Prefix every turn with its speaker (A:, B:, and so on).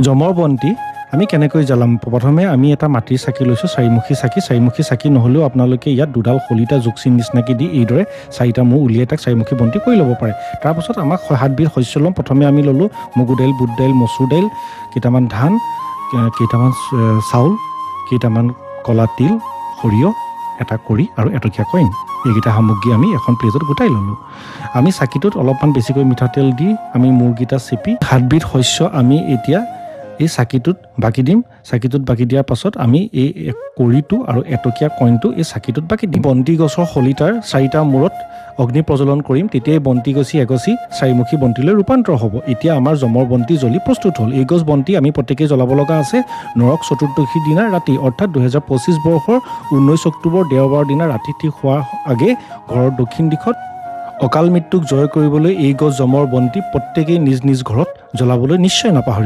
A: জমৰ বন্তি আমি কেনেকৈ জ্বলাম? প্ৰথমে আমি এটা মাটিৰ চাকি লৈছোঁ, চাৰিমুখী চাকি নহ'লেও আপোনালোকে ইয়াত দুডাল শলিতা জোকচিন নিচিনাকৈ দি এইদৰে চাৰিটা মূৰ উলিয়াই তাক চাৰিমুখী বন্তি কৰি ল'ব পাৰে। তাৰপাছত আমাক 7বিধ শস্য ল'ম। প্ৰথমে আমি ল'লোঁ মগু দাইল, বুট দাইল, মচুৰ দাইল, কেইটামান ধান, কেইটামান চাউল, কেইটামান কলা তিল, সৰিয়হ, এটা কৰি আৰু এটকীয়া কইন। এইকেইটা সামগ্ৰী আমি এখন প্লেটত গোটাই ল'লোঁ। আমি চাকিটোত অলপমান বেছিকৈ মিঠাতেল দি আমি মূৰকেইটা চেপি 7বিধ শস্য আমি এতিয়া এই চাকিটোত বাকি দিম। চাকিটোত বাকি দিয়াৰ পাছত আমি এই কৰিটো আৰু এটকীয়া কইনটো এই চাকিটোত বাকি দিম। বন্তি গছৰ শলিতাৰ 4টা মূৰত অগ্নি প্ৰজ্বলন কৰিম, তেতিয়াই বন্তি গছি এগছি চাৰিমুখী বন্তিলৈ ৰূপান্তৰ হ'ব। এতিয়া আমাৰ জমৰ বন্তি জ্বলি প্ৰস্তুত হ'ল। এই গছ বন্তি আমি প্ৰত্যেকেই জ্বলাব লগা আছে নৰক চতুৰ্দশী দিনা ৰাতি, অৰ্থাৎ 2025 বৰ্ষৰ 19 অক্টোবৰ দেওবাৰ দিনা ৰাতি ঠিক হোৱাৰ আগে ঘৰৰ দক্ষিণ দিশত অকাল মৃত্যুক জয় কৰিবলৈ এই গছ জমৰ বন্তি প্ৰত্যেকেই নিজ নিজ ঘৰত জ্বলাবলৈ নিশ্চয় নাপাহৰিব।